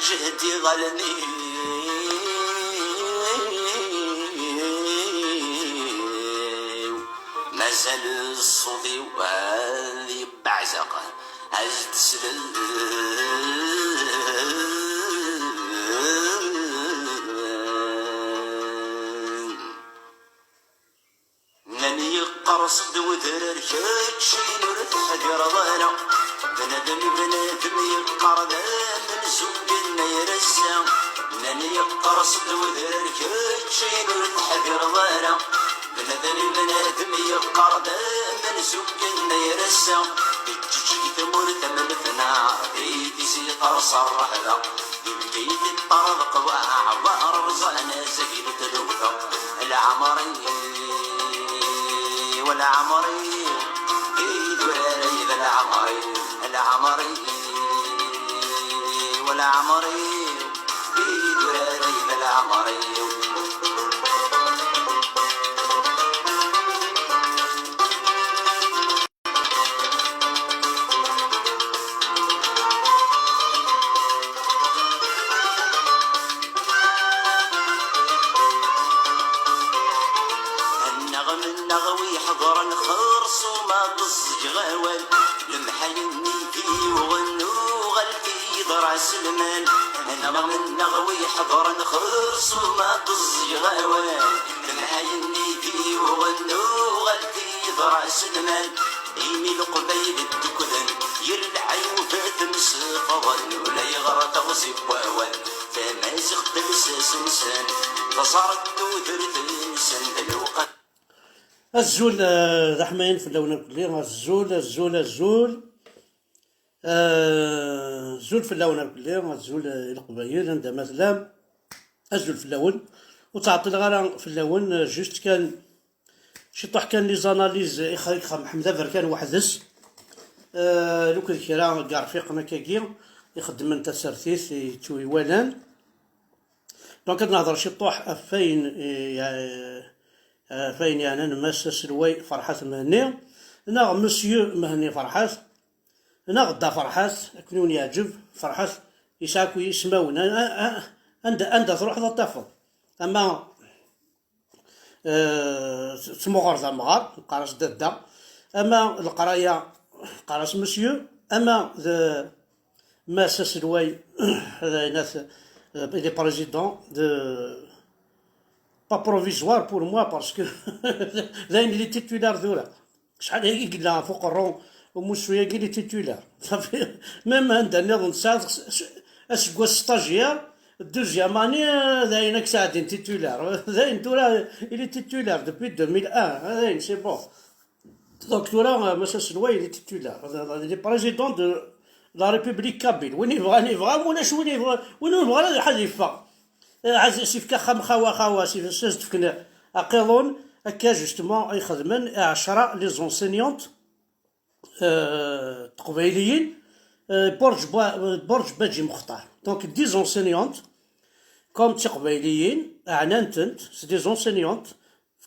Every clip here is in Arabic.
جهدي غلني مازال الصوتي وهذي بعزقه عزت سلل ناني قرص ودرر كاتشي نور تحقر ضانا بنادم يقرض من زوجنا يرسى ناني قرص ودرر كاتشي نور تحقر ضانا بنادم يقرض من زوجنا يرسى بتجي ثمور ثمن ثنار بيدي سي قرص الرحلة بيد الطرق وعبار رزقنا زين تلوثة العمرين والعمري ايد وريد العمري والعمري ايد وريد العمري النغوي حضر الخرص وما ضص غوال المحيني فيه وغنو غلفي ضرع سلمان النغوي حضر الخرص وما ضص غوال المحيني فيه وغنو غلفي ضرع سلمان إيمي القبيل الدكذن يرلع وفات مسفضل ولا يغرى تغصب وأول فما زغت لساس انسان تصارت وثرث انسان الوقت الزول رحمين في اللون الكلي الزول الزول في اللون الكلي الزول القبايل عندها مثلا الزول في اللون وتعطي الغرام في اللون جوست كان شي طاح كان لي زاناليز يخرج محمد بركان وحدث لو كان كرا كاع رفيقنا كاكي يخدم من تسرثيث توي والان دونك نهضر شي طوح فين يعني نمسس الوي فرحات مهني هنا مسيو مهني فرحات هنا غدا فرحات كنون يعجب فرحات يساكو يسماون عند تروح ذا الطفل اما تمغر ذا مغار قراص دادا اما القرايه قراص مسيو اما مسس الوي هذا ناس لي بريزيدون دو pas provisoire pour moi parce que là il est titulaire ذولا شحال هيك قلنا فوق الرون ومشويه قال لي تيتولار صافي ميم عندنا نظن ساعه اسكوا ستاجير الدوزيام اني داينك ساعدين تيتولار داين تورا il est titulaire depuis 2001 داين سي بون دونك تورا مساس الوي il est titulaire il est président de la République kabyle وين يبغى ولاش وين يبغى حاجه يفا عزيز كا خوا سيف ساز تفكنا اقيلون هكا جوستومون يخدمن 10 لي زونسينيونت تقبيليين برج باجي مختار دونك دي زونسينيونت كوم تقبيليين اعنانتنت سي دي زونسينيونت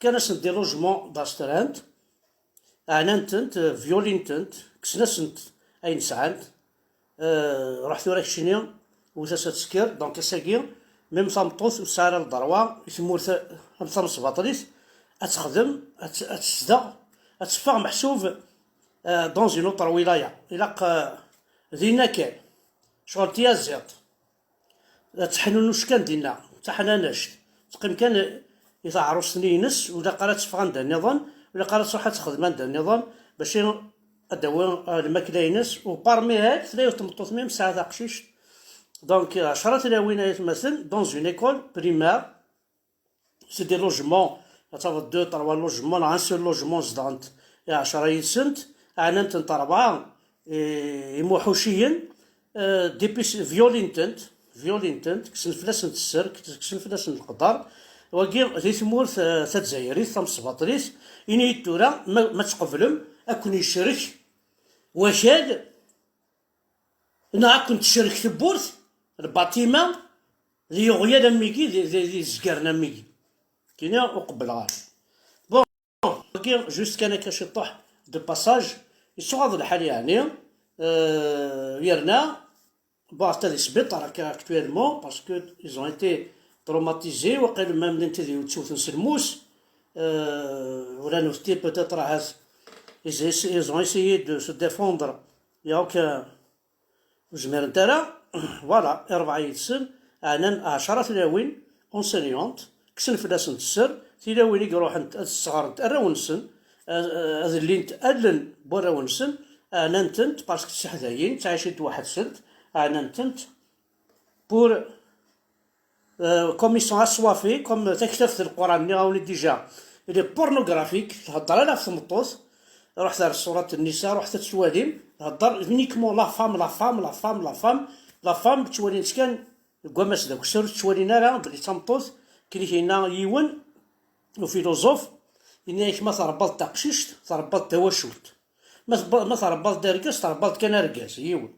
كاناس دي لوجمون داسترانت اعنانتنت فيولينتنت كسناسنت اين سعانت رحت وراك شنيا وزاسات سكير دونك ساكير ميم صامطوس وسارة الضروة يسمور ثم صباطريس أتخدم أتسدا أتفاق محسوب دون زين اوتر ولاية إلاق دينا كان شغل تيازيط تحنونوش كان دينا تحناناش تقيم كان إذا عروسني ينس ولا قرات تفاق عندها النظام ولا قرات تروح تخدم عندها النظام باش أدوا الماكلة ينس وبارمي هاد ثلاثة تمطوط ميم ساعة قشيش Donc, à Charat-el-Awinayet dans une école primaire, c'est des logements, à travers 2-3 logements, un seul logement, et à Charat-el-Sint, à Nantan-Tarba, et Mouhouchiyen, des violentes, qui sont flasses de cirque, qui sont flasses de qadar, وقيل ذي مور تتزايري ثم صباطريس إني تورا ما تقبلهم أكون يشرك وشاد أنا كنت شرك في بورث الباتيما ذي يغيا دميكي ذي زكرنا ميكي كينا وقبل غار بون وقيل جوست كان كاشي طوح دو باساج يصغض الحال يعني يرنا bon حتى دي سبيطار هكا اكتويلمون باسكو ils ont été traumatisés وقيل مام انت اللي تشوف نسلموس ولا نفتي peut-être راه ils ont essayé de se défendre il y a aucun وجمير نتالا فوالا 4 يدسن عنان 10 تلاوين اونسينيونت كسن فلاس نتسر تلاوين يروح الصغار نتأراو نسن هذا اللي نتألن براو نسن انا نتنت باسكو تحداين تعيشت واحد سنت انا نتنت بور كوم يسون اسوافي كوم تكتفت القران اللي غاولي ديجا اللي بورنوغرافيك تهضر على في مطوس رحت على سورة النساء رحت تسواليم تهضر يونيكمون لا فام لا فام لا فام لا فام لا فام تشوالين سكان كواماس داك سير تشوالينا راه بلي تمطوس كاين يون وفيلوزوف إنك ما تربط تقشيشت تربط توشوت ما تربط داركاس تربط كان ركاز يون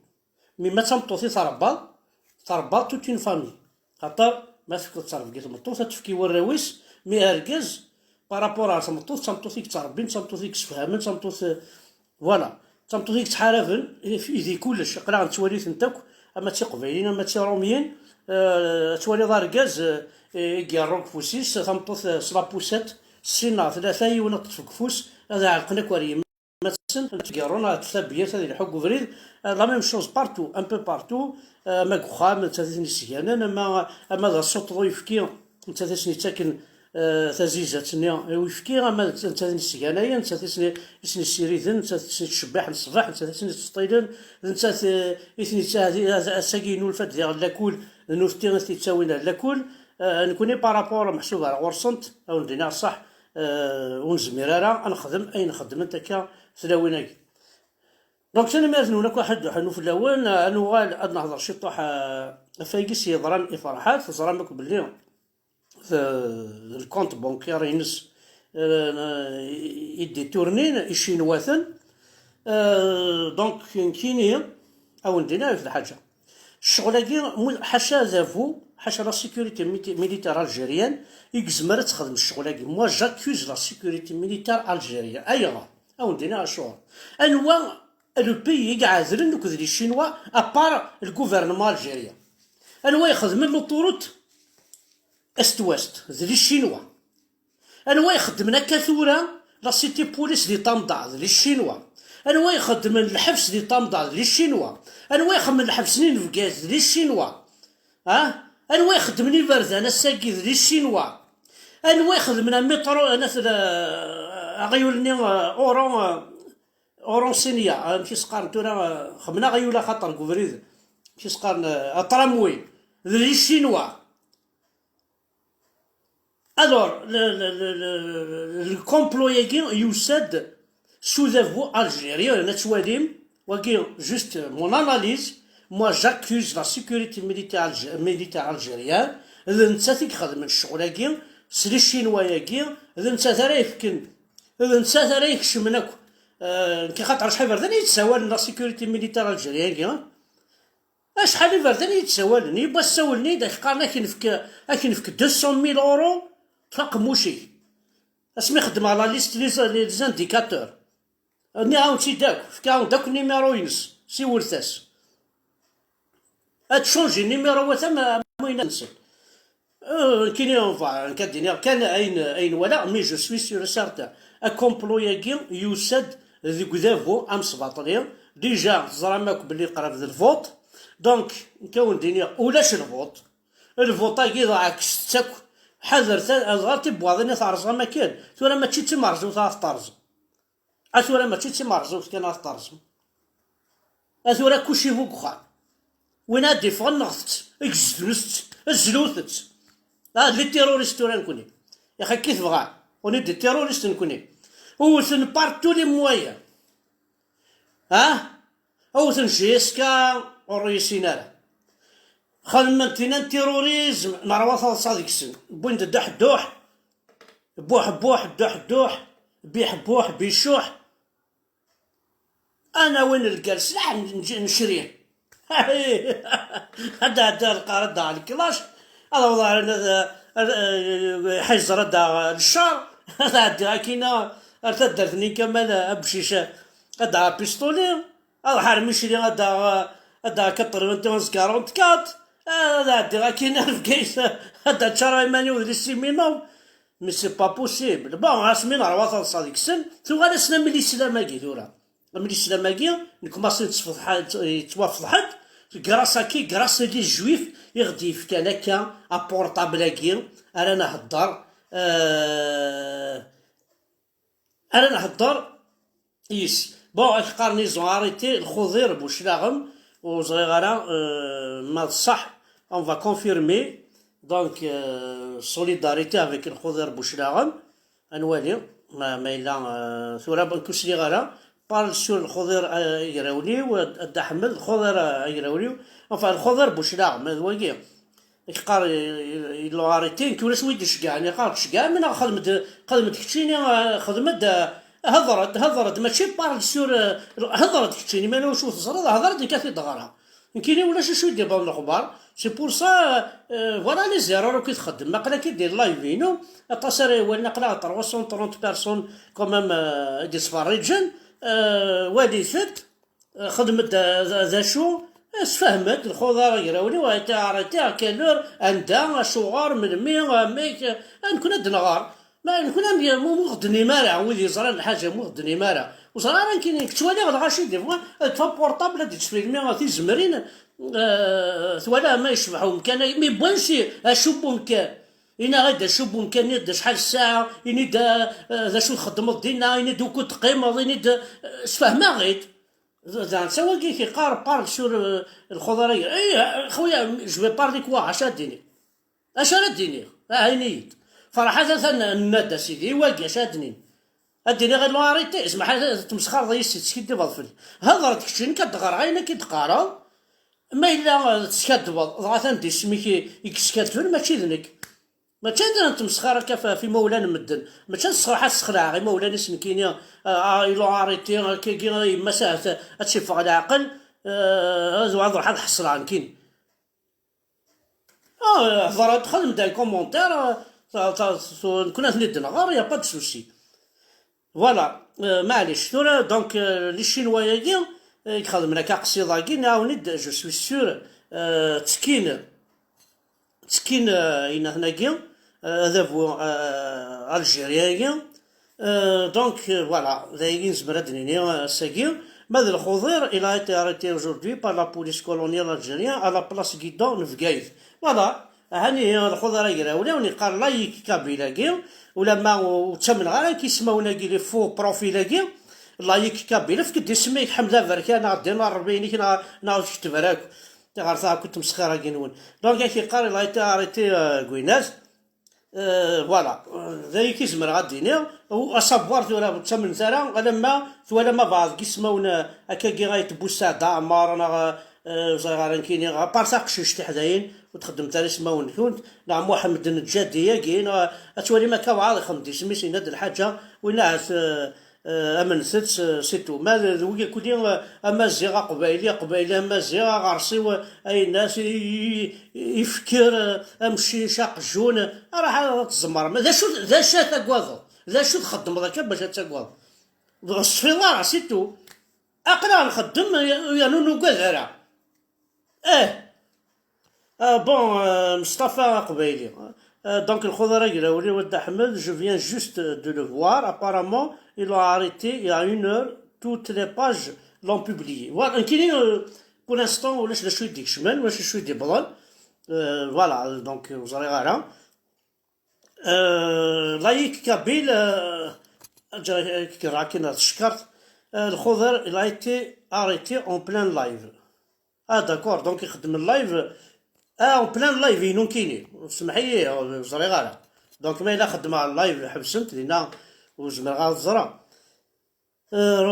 مي ما تمطوطي تربط توت اون فامي خاطر ما تفكر تصرف كي تمطوط تفكي وراويس مي اركاز بارابور على تمطوطيك تربين تمطوطيك تفهمن تمطوط فوالا تمطوطيك تحارفن في كلش قرا نتواليت نتاك اما تي قبايلين اما تي روميين توالي داركاز كيروك فوسيس تمطوط سلابوسات سينا ثلاثة يونط في كفوس هذا عقلنا كوري مثلا تقيرونا تثبيات هذه الحق وفريد لا ميم شوز بارتو ان بو بارتو ما كخام تاثني سيانا اما ذا الصوت يفكي تاثني تاكن تزيزاتني ويفكي اما تاثني سيانا تاثني اسني سيريدن تاثني الشباح الصباح تاثني السطيدن تاثني ساكينو الفات ديال لاكول نوفتي تساوينا لاكول نكوني بارابور محسوب على غورسنت او ندينا صح ونزميرارا نخدم اي نخدم انت كا ثلاويناكي دونك انا مازال هناك واحد حنو في الاول انوال اد نهضر شي طوح فايكس يضران افراحات زرامك باللي في الكونت بونكير ينس يدي تورنين الشينواثن دونك كاينين او ندينا في الحاجه الشغل حاشا زافو حاشا لا سيكوريتي ميليتير الجيريان يكزمر تخدم الشغل موا جاكوز لا سيكوريتي ميليتير الجيريان ايوا او ندينا شغل انوا لو بيي كاع عازلين دوك لي الشينوا ابار الغوفرنمون الجيريان انوا يخدم لو طوروت است ويست لي الشينوا انوا يخدم كثورا لا سيتي بوليس دي طنطا لي الشينوا انوا يخدم الحبس دي طنطا لي الشينوا انوا يخدم الحبس نين في كاز لي الشينوا انوا يخدم لي برزان الساكي لي الشينوا انوا يخدم المترو ناس غيولني اورونسينيا ماشي سقار نتونا خمنا غيولا خاطر كوفريد ماشي سقار طراموي لي الشينوا الور الكومبلو ياكي يسد sous la voie algérienne, juste mon analyse, moi j'accuse la sécurité militaire algérienne, l'نساتيك خدم الشغل هاكي سلي الشينوا هاكي l'نسات راه يفكن l'نسات راه يكشمناك كي خاطر شحال فردان يتساوال لا سيكوريتي ميليتير الجيريان شحال فردان يتساوال يبغى تساولني داك قالنا كنفك 200,000 اورو تفاق موشي اسمي خدم على ليست لي زانديكاتور ني عاونتي داك فكاو داك النيميرو ينس سي ورثاس تشونجي النيميرو ما ينسى كاين كديني كان اين ولا مي جو سوي سور سارتا ا كومبلوياكي يسد ذي كذافو ام سباطلي ديجا زراماك بلي قرب ذا الفوت دونك نكون دينيا ولاش الفوطا كي ضاعك ستك حذر غارتي بواضني تعرض ما كان ثورا ما تشي مرزو تعرض ثورا ما تشي مرزو كان تعرض ثورا كلشي بوكخا وين هادي فغنغت اكزدنست الزلوثت لي تيروريست ثورا نكوني يا اخي كي تبغى وني دي تيروريست نكوني وثن بارتو لي موايا اوثن جيسكا وريسينارا خدمتنا التيروريزم نروى صادق السن بوين دح دوح بوح دوح بيح بوح بيشوح انا وين الجال سلاح نشريه هذا القرار على الكلاش هذا والله حيز رد للشار هذا كاينه ارتدرتني كمال بشيشه هذا بيستولي هذا حرمي شري هذا هذا 91 هذا عندي راه كاين في كايس هذا تشرا ماني ولي سيمينو مي سي با بوسيبل بون اسمين راه وصل صادق السن ثم غادا سنا ملي سلاماكي ثورا ملي سلاماكي نكماسي يتوافضحت كراس لي الجويف يغدي يفك هكا ابورطابلاكي انا نهضر انا نهضر يس بون قارني زواريتي الخضير بوشلاغم وصغيرة ما صح on va confirmer donc solidarité avec الخضير بوشلاغم انوالي ما الا ثورا بنكسلي غالا بارل سور الخضير يراولي ود احمد الخضير يراولي enfin الخضير بوشلاغم هذا واقي قار يلو اريتي كي ولا سويد شكاع يعني قال شكاع من خدمت كتشيني خدمت هضرت ماشي بارل سور هضرت كتشيني ما نوش وصرا هضرت كافي دغرا كاينين ولا شي شويه ديال الاخبار سي بور سا فوالا لي زيرور كي تخدم ما قلا كيدير لايفينو التصري ولا قلا 330 بيرسون كومام دي سفاريجن وادي فت خدمت ذا شو فهمت الخضر يراوني وهاي عرفتي كالور عندها شوار من ميك نكون عندنا غار ما نكون مو غدني مارع ولي زرا الحاجه مو غدني مارع وزرا راه كاين كتوالي غدا غاشي دي فوا تفا بورطابل هادي تفيلمي تيزمرين ثوالا ما يشبحو مكان مي بوانشي اشوبو مكان إنا غدا شوبو مكان يد شحال الساعه ينيد ذا شو خدمت دينا ينيد وكو تقيمض ينيد سفهمها غيت زعما سوا كي بار سور الخضريه اي خويا جو بارلي كوا اش ديني ديني عينيت صراحه الندى سيدي واقي اش ديني اديني غير لواريتي اسمح تمسخر ضيس تسكدي بضفل هضرت كشين كدغر عينك كتقارا ما الا تسكدب ضغطا دي سميكي يكسكدفن ماشي ذنك ما تشادر تمسخر كفا في مولان مدن ما تنصراحه تسخلع غير مولان سنكينيا ايلو عاريتي كي مساله تشوف على العقل هذا واحد حصل عن كين هضرت خدم داي كومونتير كنا ندنا غير يا با دو سوسي فوالا معليش ثورا دونك لي شينوايا يخدم لك قصيده كي نعاوني جو سوي سور تسكين هناكيا هذا هو الجيريا دونك فوالا ذاين زبردني ساكي ماذا الخضير الى été arrêté aujourd'hui par la police coloniale algérienne à la place Guidon نفقايث فوالا هاني الخضر يراولي ونقال لايك كابيلاكي ولما تمن غير كيسمونا كي لي فو بروفيلاكي لايك كابيلا فكدي سميك حمزه بركان عدينا 40 كنا نعاود كتب راك تعرفها كنت مسخره كينون دونك كيقال لا تاريتي كويناز فوالا ذاك كيزمر غاديني و اسافوار ثورا تمن ثرا لما ثورا ما بعض كيسمونا هكا كي غايتبوسا دعمار انا صغار كاينين بارساق شتي حداين وتخدم تاع سماون كنت نعم محمد النجاديه كاين اتولي ما كاوعاض خمدي سميتي ناد الحاجه وينعس امن ست سيتو ما ويا كودي امازيغ قبايلي امازيغ غارسي اي الناس يفكر امشي شاق جون راح تزمر ذا شا تاكواض ذا شو تخدم ذاك باش تاكواض الصفيلار سيتو اقرا نخدم يا نونو كذا بون مصطفى قبايلي donc le Khodara Giraouli Wad Ahmed, je viens juste de le voir. Apparemment, ils l'ont arrêté il y a 1 heure. Toutes les pages l'ont publié. Voilà, pour l'instant, je suis dit chemin, je suis des balles. Voilà, donc vous allez voir. Laïk Kabil, le Khodara, il a été arrêté en plein live. Ah d'accord, donc il le live. en plein live ينون كيني سمحي صغيره دونك ما الا خدمه على اللايف حبسنت لينا وزمر غا الزرا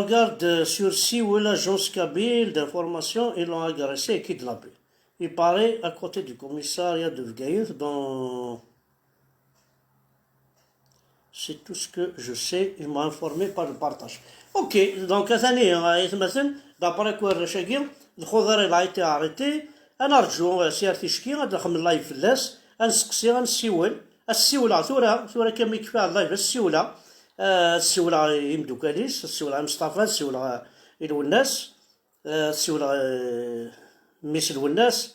regarde sur si ou l'agence Kabyle d'information ils l'ont agressé et kidnappé. Il paraît à côté du commissariat de Vgaïf dans c'est tout ce que je sais, il m'a informé par le partage. Ok, donc ثاني مثلا d'après quoi الرشاقي الخضر اللي a été arrêté انا رجو سيارتي شكي غنخدم اللايف فلاس غنسقسي غنسيول السيوله ثورا كما يكفي على اللايف السيوله يمدوكاليس السيوله مصطفى السيوله الوناس السيوله ميس الناس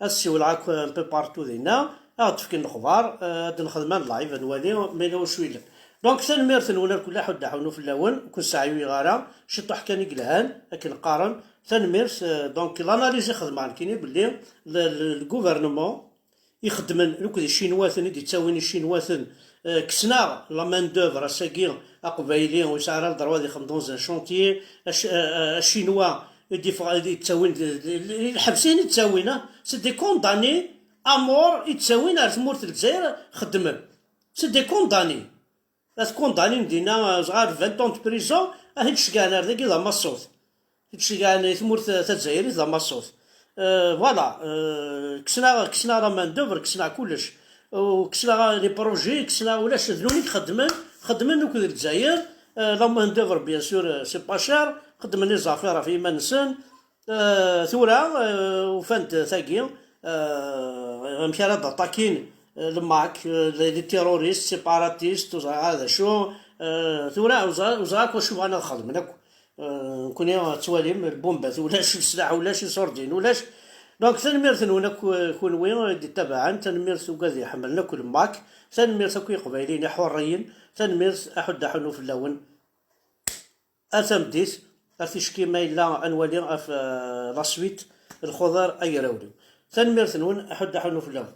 السيول عاك ان بو بارتو دينا غاد تفكي الاخبار هاد نخدم لايف نوالي ميلو شويلة دونك تنميرت نونا كل حد حونو في اللون كل ساعة غارة شطو حكاني قلهان لكن قارن تنميرت دونك لاناليز يخدم عن كيني باللي الغوفرنمون يخدمن لوكو الشينواثن اللي تساوين الشينواثن كسنا لا مان دوفر ساكي اقبايليين ويسعر الدروا دي خدموا زان شونتيي الشينوا اللي تساوين الحبسين يتساوينا سي دي كونداني امور يتساوين على ثمورة الجزائر خدمن سي دي كونداني كونداني مدينة صغار 20 بريزون هاد الشكان هذاك لا مصوت الشكان ثمورة الجزائر لا مصوت فوالا كسنا راه مان دوفر كسنا كلش وكسنا لي بروجي كسنا ولاش ذنوني خدمن دوك الجزائر لا مان دوفر بيان سور سي با شار خدمن لي زافير في منسن ثورا وفانت ثاقي مشى راه طاكين الماك لي تيروريست سيباراتيست هذا شو ثورا وزاك واش انا نخدم هناك نكون تواليم البومبات ولاش السلاح ولاش سوردين ولاش دونك تنميرت هناك كون وين تبعا تنميرت وكذا حملنا كل ماك تنميرت كوي قبايلين حريين تنميرت احد حنو في اللون اتمديت ارتيشكي ما الا انوالي في لاسويت الخضر اي راولي تنميرت نون احد حنو في اللون